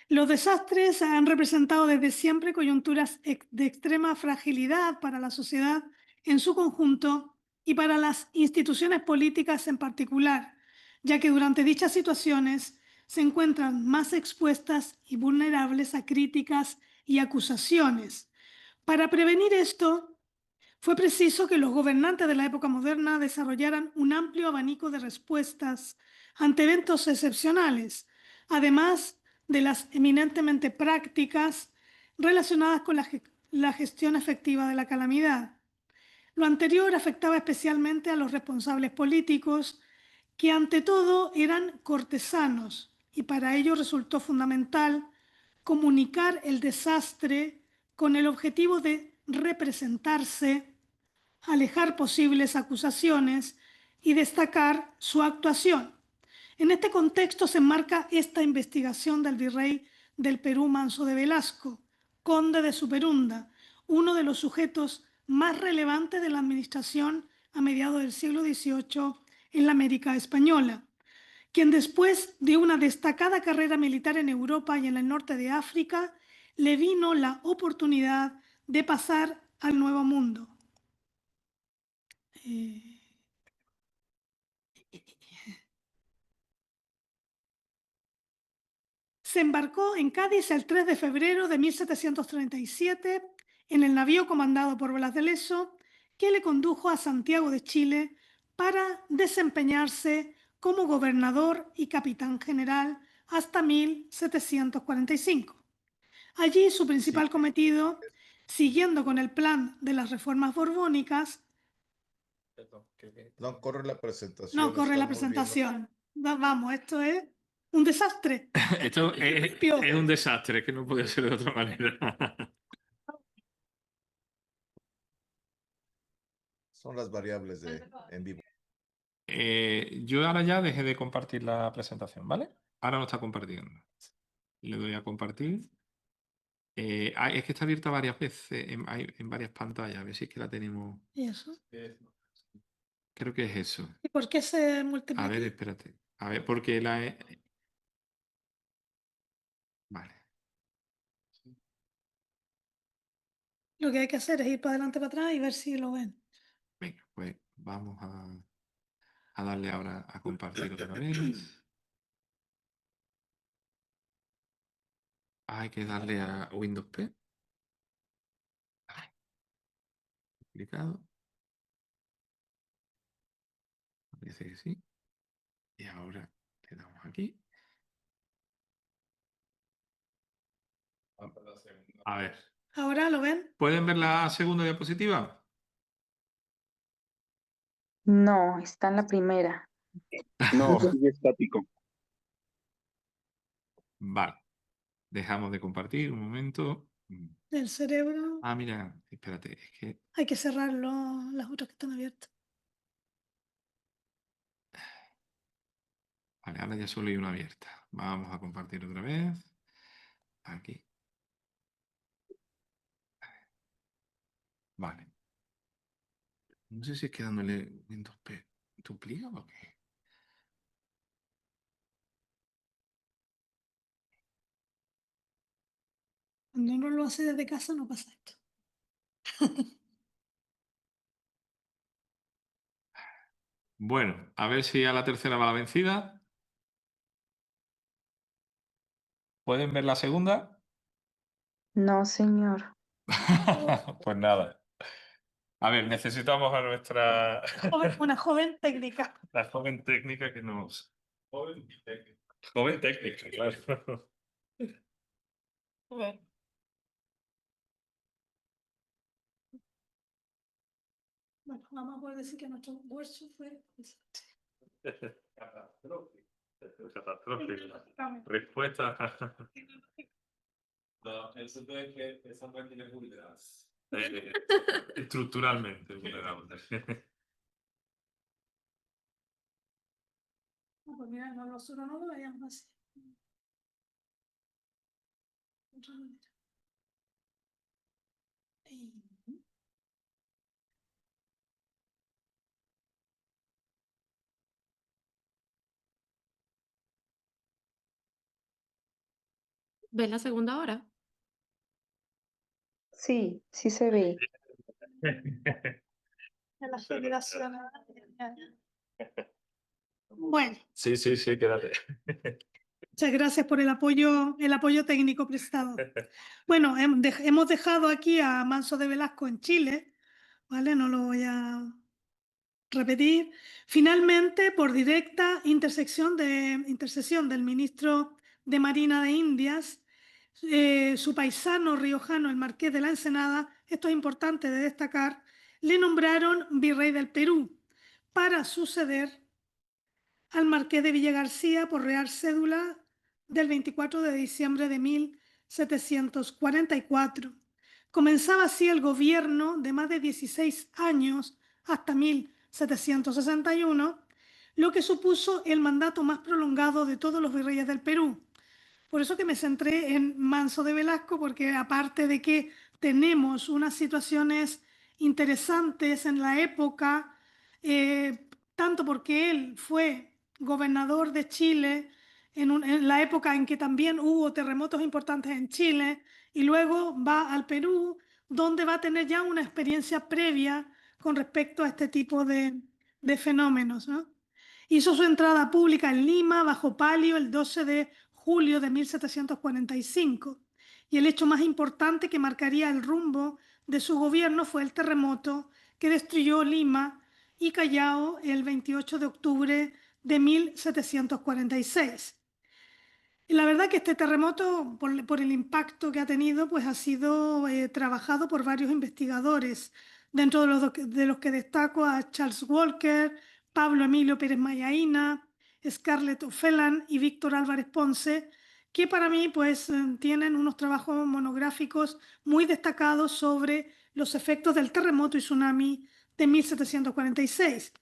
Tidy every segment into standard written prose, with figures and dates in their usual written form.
Los desastres han representado desde siempre coyunturas de extrema fragilidad para la sociedad en su conjunto y para las instituciones políticas en particular, ya que durante dichas situaciones se encuentran más expuestas y vulnerables a críticas y acusaciones. Para prevenir esto, fue preciso que los gobernantes de la época moderna desarrollaran un amplio abanico de respuestas ante eventos excepcionales, además de las eminentemente prácticas relacionadas con la gestión efectiva de la calamidad. Lo anterior afectaba especialmente a los responsables políticos, que ante todo eran cortesanos, y para ello resultó fundamental comunicar el desastre con el objetivo de representarse, alejar posibles acusaciones y destacar su actuación. En este contexto se enmarca esta investigación del virrey del Perú Manso de Velasco, conde de Superunda, uno de los sujetos más relevantes de la administración a mediados del siglo XVIII en la América española, quien después de una destacada carrera militar en Europa y en el norte de África, le vino la oportunidad de pasar al Nuevo Mundo. Se embarcó en Cádiz el 3 de febrero de 1737 en el navío comandado por Blas de Leso, que le condujo a Santiago de Chile para desempeñarse como gobernador y capitán general hasta 1745. Allí su principal cometido, siguiendo con el plan de las reformas borbónicas. No corre la presentación. No corre la presentación. Vamos, esto es un desastre. Esto es un desastre, que no puede ser de otra manera. Son las variables en vivo. Yo ahora ya dejé de compartir la presentación, ¿vale? Ahora no está compartiendo. Le doy a compartir. Es que está abierta varias veces en varias pantallas. A ver si es que la tenemos. ¿Y eso? Creo que es eso. ¿Y por qué se multiplica? A ver, espérate. A ver, porque la he... Vale. Lo que hay que hacer es ir para adelante, para atrás y ver si lo ven. Venga, pues vamos a darle ahora a compartir otra vez. Hay que darle a Windows P. Complicado. Parece que sí. Y ahora le damos aquí. A ver. ¿Ahora lo ven? ¿Pueden ver la segunda diapositiva? No, está en la primera. No, sigue estático. Vale. Dejamos de compartir un momento. Del cerebro. Ah, mira, espérate, es que... Hay que cerrar las otras que están abiertas. Vale, ahora ya solo hay una abierta. Vamos a compartir otra vez. Aquí. Vale. No sé si es que dándole Windows P duplica o qué. Cuando uno lo hace desde casa no pasa esto. Bueno, a ver si a la tercera va la vencida. ¿Pueden ver la segunda? No, señor. Pues nada. A ver, necesitamos a nuestra... Una joven técnica. La joven técnica que nos... Joven técnica, claro. Bueno. Bueno, vamos a poder decir que nuestro workshop fue desastre. Catastrófico. Respuesta. No, eso es que esa máquina es vulnerable. Estructuralmente vulnerable. mira, no, nosotros no lo veíamos así. Otra manera. Y- ¿Ves la segunda hora? Sí, sí se ve. En las federaciones. Bueno, Sí, sí, sí, quédate. muchas gracias por el apoyo técnico prestado. Bueno, hemos dejado aquí a Manso de Velasco en Chile, ¿vale? No lo voy a repetir. Finalmente, por directa intercesión del ministro de Marina de Indias, su paisano riojano, el marqués de la Ensenada, esto es importante de destacar, le nombraron virrey del Perú para suceder al marqués de Villagarcía por Real Cédula del 24 de diciembre de 1744. Comenzaba así el gobierno de más de 16 años hasta 1761, lo que supuso el mandato más prolongado de todos los virreyes del Perú. Por eso que me centré en Manso de Velasco, porque aparte de que tenemos unas situaciones interesantes en la época, tanto porque él fue gobernador de Chile en la época en que también hubo terremotos importantes en Chile, y luego va al Perú, donde va a tener ya una experiencia previa con respecto a este tipo de fenómenos, ¿no? Hizo su entrada pública en Lima bajo palio el 12 de julio de 1745, y el hecho más importante que marcaría el rumbo de su gobierno fue el terremoto que destruyó Lima y Callao el 28 de octubre de 1746. Y la verdad que este terremoto, por el impacto que ha tenido, pues ha sido trabajado por varios investigadores, dentro de los que destaco a Charles Walker, Pablo Emilio Pérez Mayaína, Scarlett O'Phelan y Víctor Álvarez Ponce, que para mí pues tienen unos trabajos monográficos muy destacados sobre los efectos del terremoto y tsunami de 1746.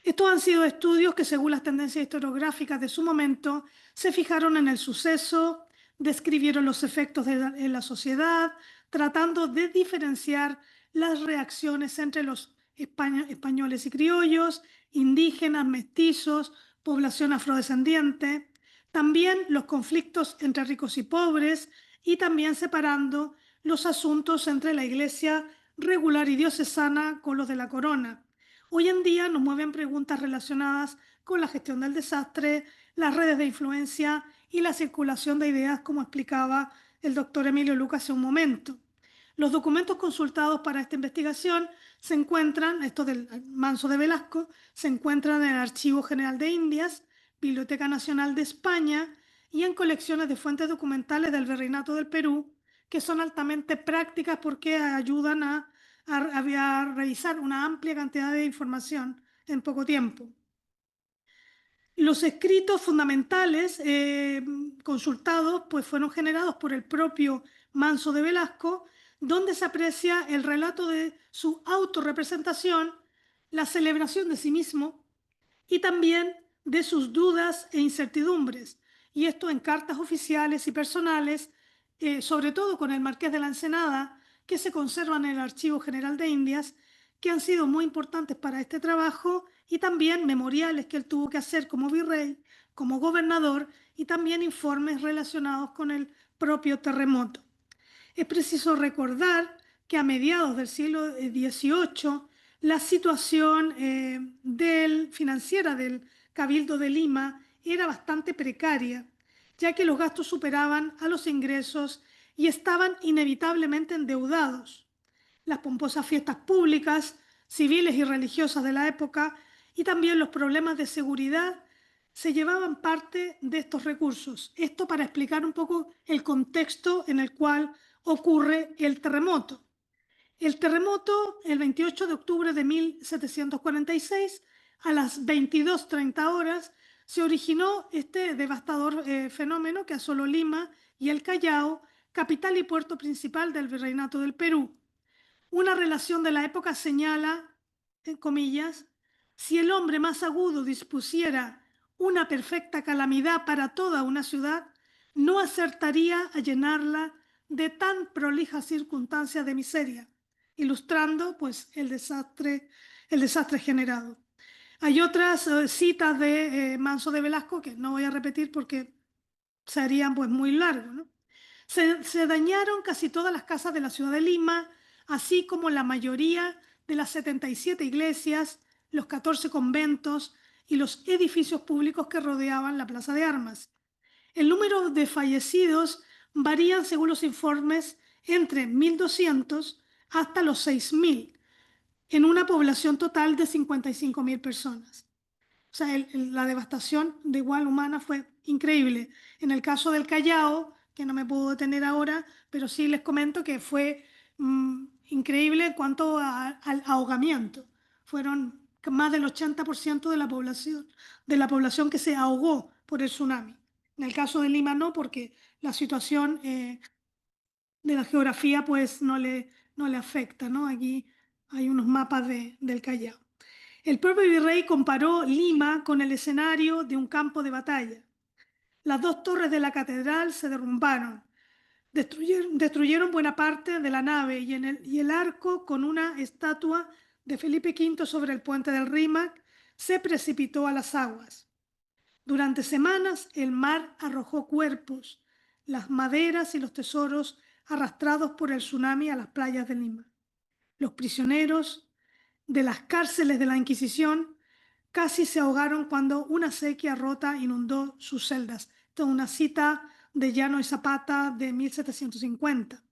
Estos han sido estudios que, según las tendencias historiográficas de su momento, se fijaron en el suceso, describieron los efectos en la sociedad, tratando de diferenciar las reacciones entre los españoles y criollos, indígenas, mestizos, población afrodescendiente, también los conflictos entre ricos y pobres, y también separando los asuntos entre la Iglesia regular y diocesana con los de la corona. Hoy en día nos mueven preguntas relacionadas con la gestión del desastre, las redes de influencia y la circulación de ideas, como explicaba el doctor Emilio Lucas hace un momento. Los documentos consultados para esta investigación se encuentran, esto del Manso de Velasco, se encuentran en el Archivo General de Indias, Biblioteca Nacional de España y en colecciones de fuentes documentales del Virreinato del Perú, que son altamente prácticas porque ayudan a revisar una amplia cantidad de información en poco tiempo. Los escritos fundamentales consultados pues, fueron generados por el propio Manso de Velasco, donde se aprecia el relato de su autorrepresentación, la celebración de sí mismo y también de sus dudas e incertidumbres, y esto en cartas oficiales y personales, sobre todo con el Marqués de la Ensenada, que se conservan en el Archivo General de Indias, que han sido muy importantes para este trabajo, y también memoriales que él tuvo que hacer como virrey, como gobernador, y también informes relacionados con el propio terremoto. Es preciso recordar que a mediados del siglo XVIII la situación financiera del Cabildo de Lima era bastante precaria, ya que los gastos superaban a los ingresos y estaban inevitablemente endeudados. Las pomposas fiestas públicas, civiles y religiosas de la época, y también los problemas de seguridad se llevaban parte de estos recursos. Esto para explicar un poco el contexto en el cual ocurre el terremoto. El terremoto, el 28 de octubre de 1746, a las 22:30 horas, se originó este devastador fenómeno que asoló Lima y el Callao, capital y puerto principal del Virreinato del Perú. Una relación de la época señala, en comillas, si el hombre más agudo dispusiera una perfecta calamidad para toda una ciudad, no acertaría a llenarla de tan prolijas circunstancias de miseria, ilustrando pues el desastre generado. Hay otras citas de Manso de Velasco que no voy a repetir porque serían pues muy largos, ¿no? Se dañaron casi todas las casas de la ciudad de Lima, así como la mayoría de las 77 iglesias, los 14 conventos y los edificios públicos que rodeaban la Plaza de Armas. El número de fallecidos varían según los informes entre 1.200 hasta los 6.000, en una población total de 55.000 personas. O sea, la devastación de igual humana fue increíble. En el caso del Callao, que no me puedo detener ahora, pero sí les comento que fue increíble en cuanto al ahogamiento. Fueron más del 80% de la población que se ahogó por el tsunami. En el caso de Lima no, porque la situación de la geografía pues no le afecta, ¿no? Aquí hay unos mapas del Callao. El propio virrey comparó Lima con el escenario de un campo de batalla. Las dos torres de la catedral se derrumbaron, destruyeron buena parte de la nave y el arco con una estatua de Felipe V sobre el puente del Rímac se precipitó a las aguas. Durante semanas el mar arrojó cuerpos, las maderas y los tesoros arrastrados por el tsunami a las playas de Lima. Los prisioneros de las cárceles de la Inquisición casi se ahogaron cuando una sequía rota inundó sus celdas. Esta es una cita de Llano y Zapata de 1750.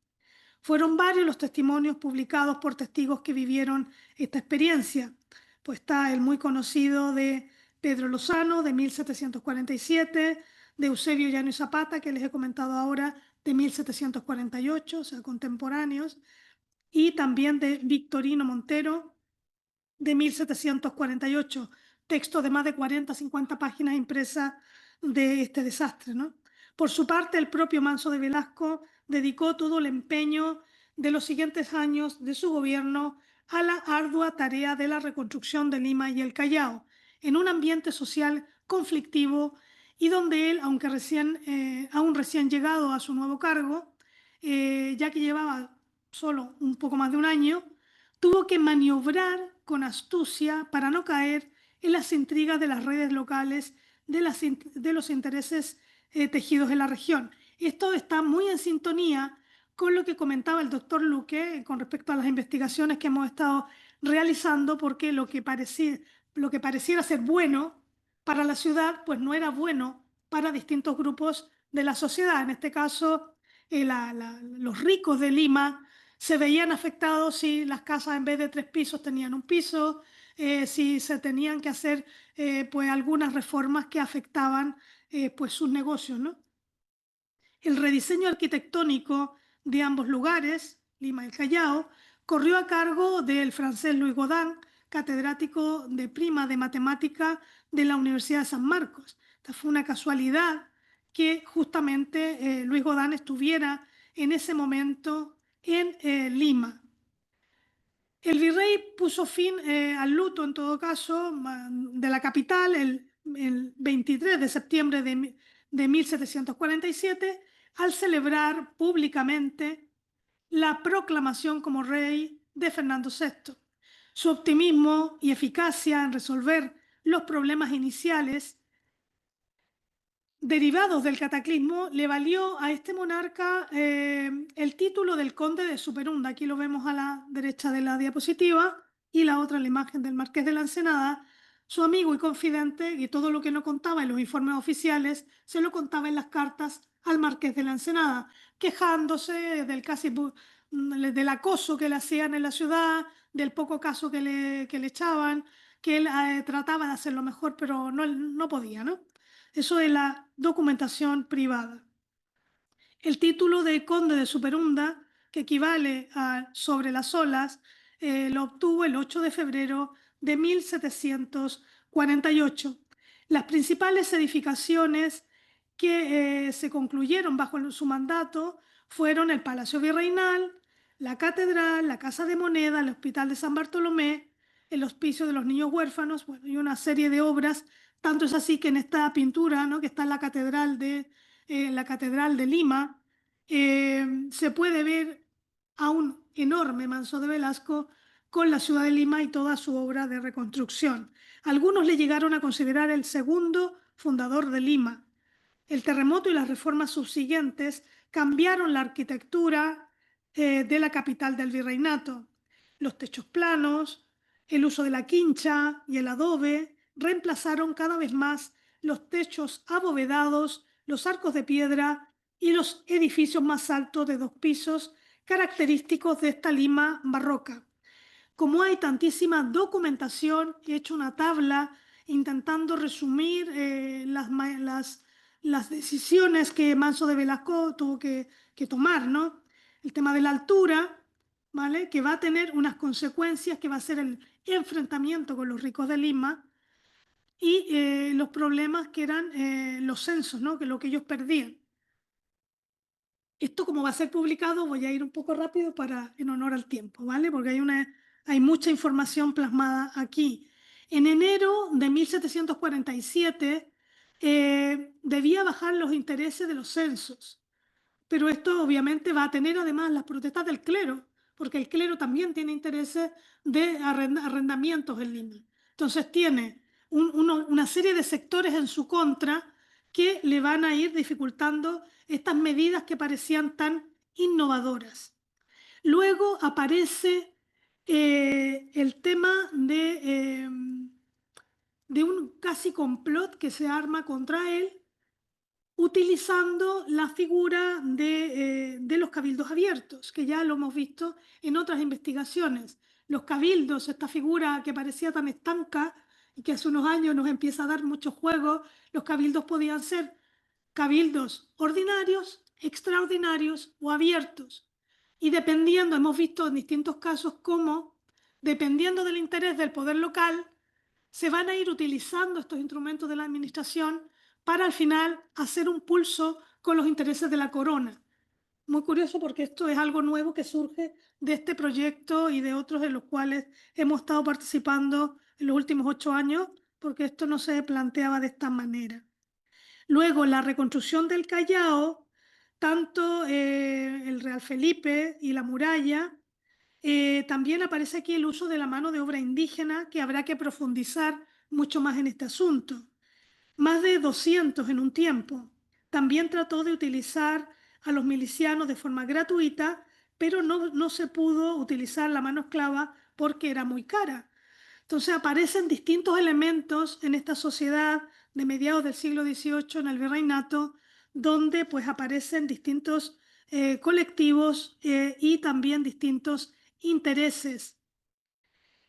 Fueron varios los testimonios publicados por testigos que vivieron esta experiencia. Pues está el muy conocido de Pedro Lozano de 1747, de Eusebio Llano y Zapata, que les he comentado ahora, de 1748, o sea, contemporáneos, y también de Victorino Montero, de 1748, texto de más de 40-50 páginas impresas de este desastre, ¿no? Por su parte, el propio Manso de Velasco dedicó todo el empeño de los siguientes años de su gobierno a la ardua tarea de la reconstrucción de Lima y el Callao, en un ambiente social conflictivo y donde él, aunque aún recién llegado a su nuevo cargo, ya que llevaba solo un poco más de un año, tuvo que maniobrar con astucia para no caer en las intrigas de las redes locales de los intereses tejidos en la región. Esto está muy en sintonía con lo que comentaba el doctor Luque con respecto a las investigaciones que hemos estado realizando, porque lo que pareciera ser bueno para la ciudad, pues no era bueno para distintos grupos de la sociedad. En este caso, los ricos de Lima se veían afectados si las casas en vez de 3 pisos tenían un piso, si se tenían que hacer pues algunas reformas que afectaban pues sus negocios, ¿no? El rediseño arquitectónico de ambos lugares, Lima y el Callao, corrió a cargo del francés Louis Gaudin, catedrático de prima de matemática de la Universidad de San Marcos. Esta fue una casualidad que justamente Louis Gaudin estuviera en ese momento en Lima. El virrey puso fin al luto, en todo caso, de la capital el 23 de septiembre de 1747, al celebrar públicamente la proclamación como rey de Fernando VI. Su optimismo y eficacia en resolver los problemas iniciales derivados del cataclismo le valió a este monarca el título del conde de Superunda. Aquí lo vemos a la derecha de la diapositiva, y la otra, la imagen del marqués de la Ensenada. Su amigo y confidente, y todo lo que no contaba en los informes oficiales se lo contaba en las cartas al marqués de la Ensenada, quejándose del acoso que le hacían en la ciudad, del poco caso que le echaban, que él trataba de hacerlo mejor, pero no podía, ¿no? Eso es la documentación privada. El título de conde de Superunda, que equivale a sobre las olas, lo obtuvo el 8 de febrero de 1748. Las principales edificaciones que se concluyeron bajo su mandato fueron el Palacio Virreinal, la Catedral, la Casa de Moneda, el Hospital de San Bartolomé, el Hospicio de los Niños Huérfanos, bueno, y una serie de obras. Tanto es así que en esta pintura, ¿no?, que está en la Catedral de Lima, se puede ver a un enorme Manso de Velasco con la ciudad de Lima y toda su obra de reconstrucción. Algunos le llegaron a considerar el segundo fundador de Lima. El terremoto y las reformas subsiguientes cambiaron la arquitectura de la capital del virreinato. Los techos planos, el uso de la quincha y el adobe reemplazaron cada vez más los techos abovedados, los arcos de piedra y los edificios más altos de 2 pisos, característicos de esta Lima barroca. Como hay tantísima documentación, he hecho una tabla intentando resumir las decisiones que Manso de Velasco tuvo que tomar, ¿no? El tema de la altura, ¿vale?, que va a tener unas consecuencias, que va a ser el enfrentamiento con los ricos de Lima, y los problemas que eran los censos, ¿no?, que lo que ellos perdían. Esto, como va a ser publicado, voy a ir un poco rápido en honor al tiempo, ¿vale? Porque hay mucha información plasmada aquí. En enero de 1747 debía bajar los intereses de los censos, pero esto obviamente va a tener además las protestas del clero, porque el clero también tiene intereses de arrendamientos en Lima. Entonces tiene una serie de sectores en su contra que le van a ir dificultando estas medidas que parecían tan innovadoras. Luego aparece el tema de un casi complot que se arma contra él, utilizando la figura de los cabildos abiertos, que ya lo hemos visto en otras investigaciones. Los cabildos, esta figura que parecía tan estanca y que hace unos años nos empieza a dar muchos juegos, los cabildos podían ser cabildos ordinarios, extraordinarios o abiertos. Y dependiendo, hemos visto en distintos casos cómo, dependiendo del interés del poder local, se van a ir utilizando estos instrumentos de la administración para al final hacer un pulso con los intereses de la corona. Muy curioso, porque esto es algo nuevo que surge de este proyecto y de otros en los cuales hemos estado participando en los últimos 8 años, porque esto no se planteaba de esta manera. Luego, la reconstrucción del Callao, tanto el Real Felipe y la muralla, también aparece aquí el uso de la mano de obra indígena, que habrá que profundizar mucho más en este asunto. Más de 200 en un tiempo. También trató de utilizar a los milicianos de forma gratuita, pero no se pudo utilizar la mano esclava porque era muy cara. Entonces aparecen distintos elementos en esta sociedad de mediados del siglo XVIII en el virreinato, donde pues aparecen distintos colectivos y también distintos intereses.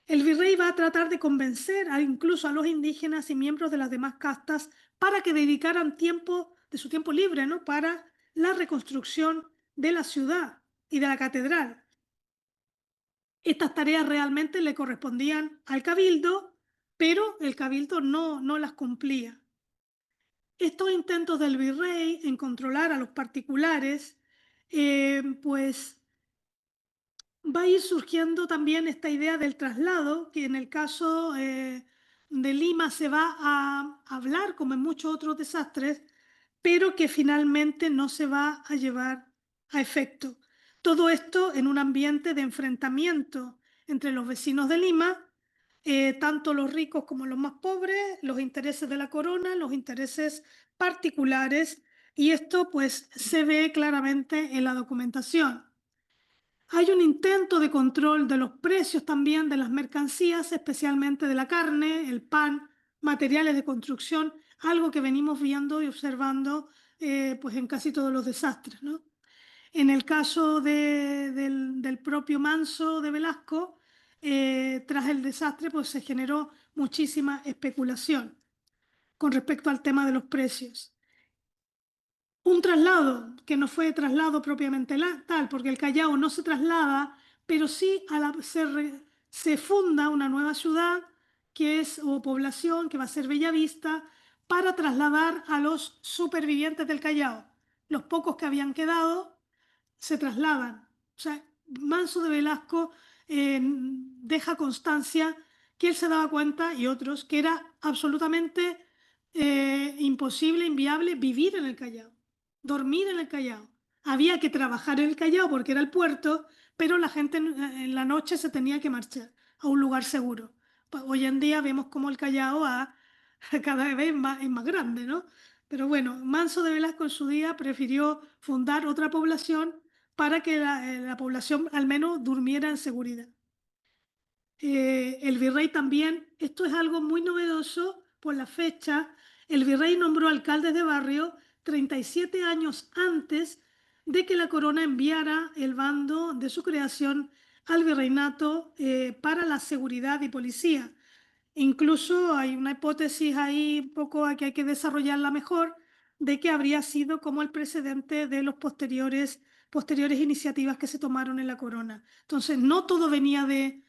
El virrey va a tratar de convencer incluso a los indígenas y miembros de las demás castas para que dedicaran tiempo de su tiempo libre, ¿no?, para la reconstrucción de la ciudad y de la catedral. Estas tareas realmente le correspondían al cabildo, pero el cabildo no las cumplía. Estos intentos del virrey en controlar a los particulares, pues va a ir surgiendo también esta idea del traslado, que en el caso de Lima se va a hablar, como en muchos otros desastres, pero que finalmente no se va a llevar a efecto. Todo esto en un ambiente de enfrentamiento entre los vecinos de Lima, tanto los ricos como los más pobres, los intereses de la corona, los intereses particulares, y esto pues se ve claramente en la documentación. Hay un intento de control de los precios también de las mercancías, especialmente de la carne, el pan, materiales de construcción, algo que venimos viendo y observando pues en casi todos los desastres, ¿no? En el caso del propio Manso de Velasco, tras el desastre pues se generó muchísima especulación con respecto al tema de los precios. Un traslado que no fue traslado propiamente tal, porque el Callao no se traslada, pero sí se funda una nueva ciudad o población que va a ser Bellavista, para trasladar a los supervivientes del Callao. Los pocos que habían quedado se trasladan. O sea, Manso de Velasco deja constancia que él se daba cuenta, y otros, que era absolutamente imposible, inviable vivir en el Callao, dormir en el Callao. Había que trabajar en el Callao porque era el puerto, pero la gente en la noche se tenía que marchar a un lugar seguro. Pues hoy en día vemos cómo el Callao cada vez es más grande, ¿no? Pero bueno, Manso de Velasco en su día prefirió fundar otra población para que la población al menos durmiera en seguridad. El virrey también, esto es algo muy novedoso por la fecha, el virrey nombró alcaldes de barrio 37 años antes de que la corona enviara el bando de su creación al virreinato para la seguridad y policía. Incluso hay una hipótesis ahí un poco que hay que desarrollarla mejor, de que habría sido como el precedente de los posteriores iniciativas que se tomaron en la corona. Entonces, no todo venía de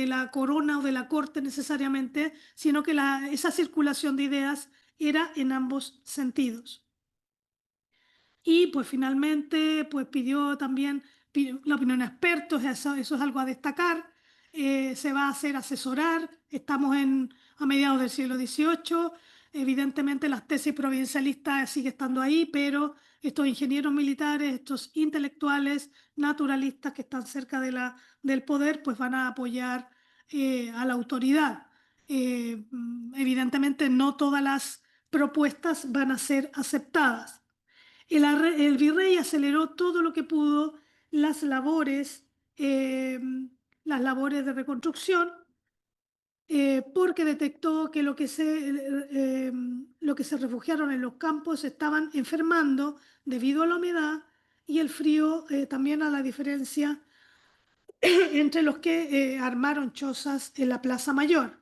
la corona o de la corte necesariamente, sino que esa circulación de ideas era en ambos sentidos. Y pues finalmente pues pidió también la opinión de expertos, eso es algo a destacar. Se va a hacer asesorar, estamos a mediados del siglo XVIII, evidentemente las tesis provincialistas siguen estando ahí, pero estos ingenieros militares, estos intelectuales naturalistas que están cerca del poder, pues van a apoyar a la autoridad. Evidentemente no todas las propuestas van a ser aceptadas. El virrey aceleró todo lo que pudo las labores de reconstrucción, porque detectó que lo que se refugiaron en los campos estaban enfermando debido a la humedad y el frío, también a la diferencia entre los que armaron chozas en la Plaza Mayor.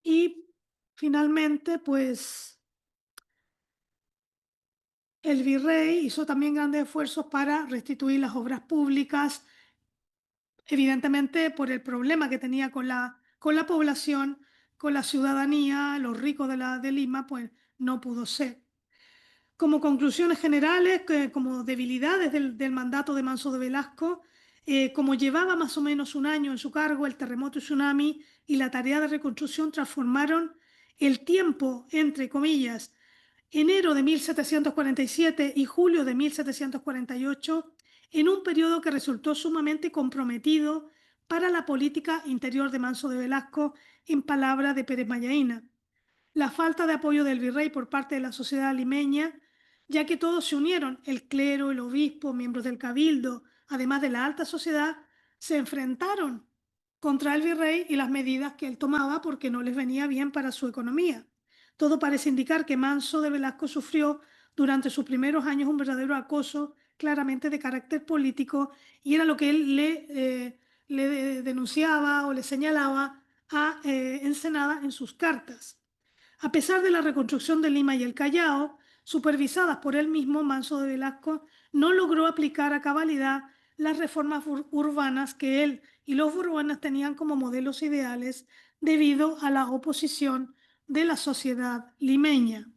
Y finalmente, pues el virrey hizo también grandes esfuerzos para restituir las obras públicas, evidentemente por el problema que tenía con la población, con la ciudadanía, los ricos de Lima, pues no pudo ser. Como conclusiones generales, como debilidades del mandato de Manso de Velasco, como llevaba más o menos un año en su cargo, el terremoto y tsunami y la tarea de reconstrucción transformaron el tiempo, entre comillas, enero de 1747 y julio de 1748, en un periodo que resultó sumamente comprometido para la política interior de Manso de Velasco, en palabras de Pérez Mallaína. La falta de apoyo del virrey por parte de la sociedad limeña, ya que todos se unieron, el clero, el obispo, miembros del cabildo, además de la alta sociedad, se enfrentaron contra el virrey y las medidas que él tomaba porque no les venía bien para su economía. Todo parece indicar que Manso de Velasco sufrió durante sus primeros años un verdadero acoso, claramente de carácter político, y era lo que él le denunciaba o le señalaba a Ensenada en sus cartas. A pesar de la reconstrucción de Lima y el Callao, supervisadas por él mismo, Manso de Velasco no logró aplicar a cabalidad las reformas urbanas que él y los borbones tenían como modelos ideales debido a la oposición de la sociedad limeña.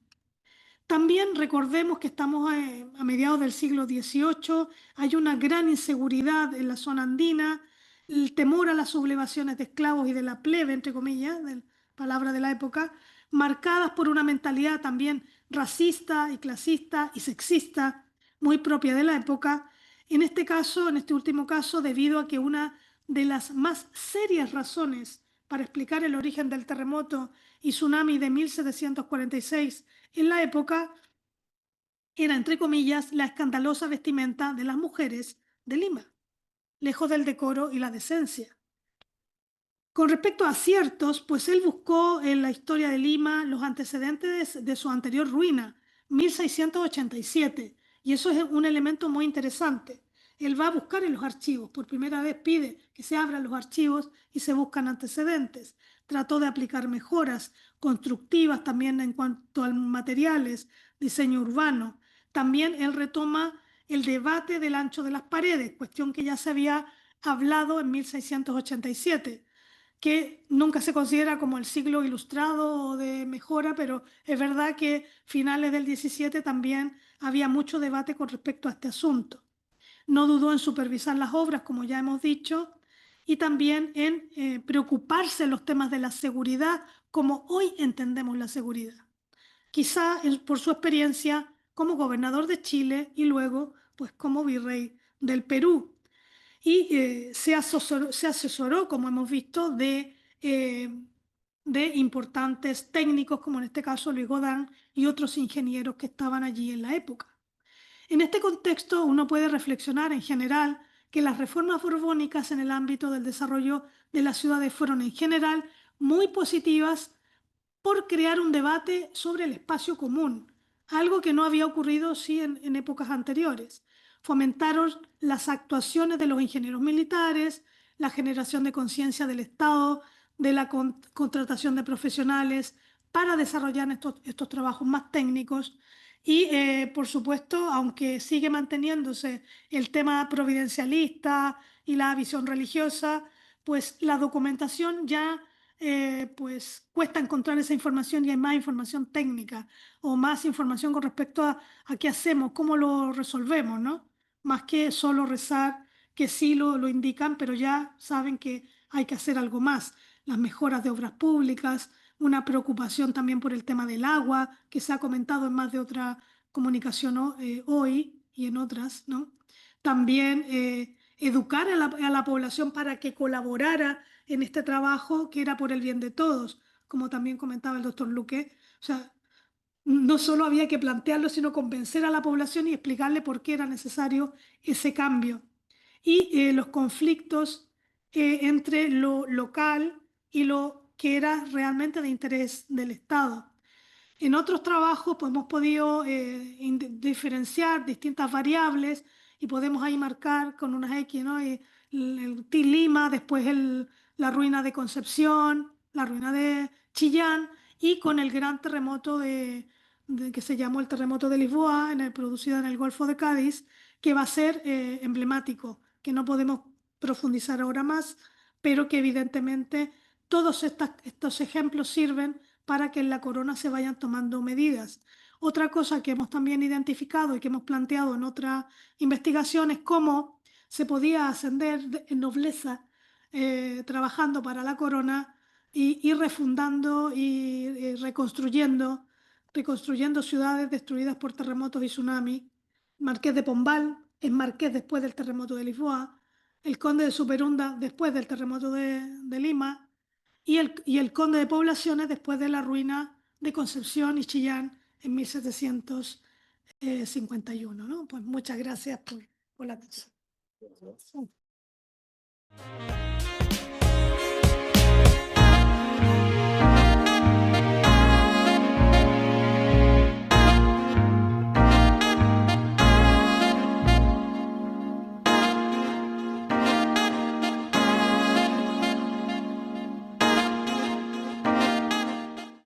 También recordemos que estamos a mediados del siglo XVIII, hay una gran inseguridad en la zona andina, el temor a las sublevaciones de esclavos y de la plebe, entre comillas, palabra de la época, marcadas por una mentalidad también racista y clasista y sexista, muy propia de la época. En este último caso, debido a que una de las más serias razones para explicar el origen del terremoto y tsunami de 1746 en la época era, entre comillas, la escandalosa vestimenta de las mujeres de Lima, lejos del decoro y la decencia. Con respecto a aciertos, pues él buscó en la historia de Lima los antecedentes de su anterior ruina, 1687, y eso es un elemento muy interesante. Él va a buscar en los archivos, por primera vez pide que se abran los archivos y se buscan antecedentes. Trató de aplicar mejoras constructivas también en cuanto a materiales, diseño urbano. También él retoma el debate del ancho de las paredes, cuestión que ya se había hablado en 1687, que nunca se considera como el siglo ilustrado de mejora, pero es verdad que finales del 17 también había mucho debate con respecto a este asunto. no dudó en supervisar las obras, como ya hemos dicho, y también en preocuparse en los temas de la seguridad, como hoy entendemos la seguridad. Quizá por su experiencia como gobernador de Chile y luego pues como virrey del Perú. Y se asesoró, como hemos visto, de importantes técnicos, como en este caso Luis Godán y otros ingenieros que estaban allí en la época. En este contexto, uno puede reflexionar en general que las reformas borbónicas en el ámbito del desarrollo de las ciudades fueron en general muy positivas por crear un debate sobre el espacio común, algo que no había ocurrido sí en épocas anteriores. Fomentaron las actuaciones de los ingenieros militares, la generación de conciencia del Estado, de la contratación de profesionales para desarrollar estos trabajos más técnicos y, por supuesto, aunque sigue manteniéndose el tema providencialista y la visión religiosa, pues la documentación ya pues cuesta encontrar esa información y hay más información técnica o más información con respecto a qué hacemos, cómo lo resolvemos, ¿no? Más que solo rezar, que sí lo indican, pero ya saben que hay que hacer algo más. Las mejoras de obras públicas, una preocupación también por el tema del agua, que se ha comentado en más de otra comunicación, ¿no? Hoy y en otras, ¿no? También educar a la población para que colaborara en este trabajo que era por el bien de todos, como también comentaba el doctor Luque. O sea, no solo había que plantearlo, sino convencer a la población y explicarle por qué era necesario ese cambio. Y los conflictos entre lo local y lo que era realmente de interés del Estado. En otros trabajos pues, hemos podido diferenciar distintas variables y podemos ahí marcar con unas X, ¿no? El Lima, después la ruina de Concepción, la ruina de Chillán y con el gran terremoto que se llamó el terremoto de Lisboa, producido en el Golfo de Cádiz, que va a ser emblemático, que no podemos profundizar ahora más, pero que evidentemente todos estos ejemplos sirven para que en la corona se vayan tomando medidas. Otra cosa que hemos también identificado y que hemos planteado en otra investigación es cómo se podía ascender en nobleza trabajando para la corona y refundando y reconstruyendo ciudades destruidas por terremotos y tsunamis. Marqués de Pombal es marqués después del terremoto de Lisboa, el conde de Superunda después del terremoto de Lima, y el conde de Poblaciones después de la ruina de Concepción y Chillán en 1751, ¿no? Pues muchas gracias por la atención.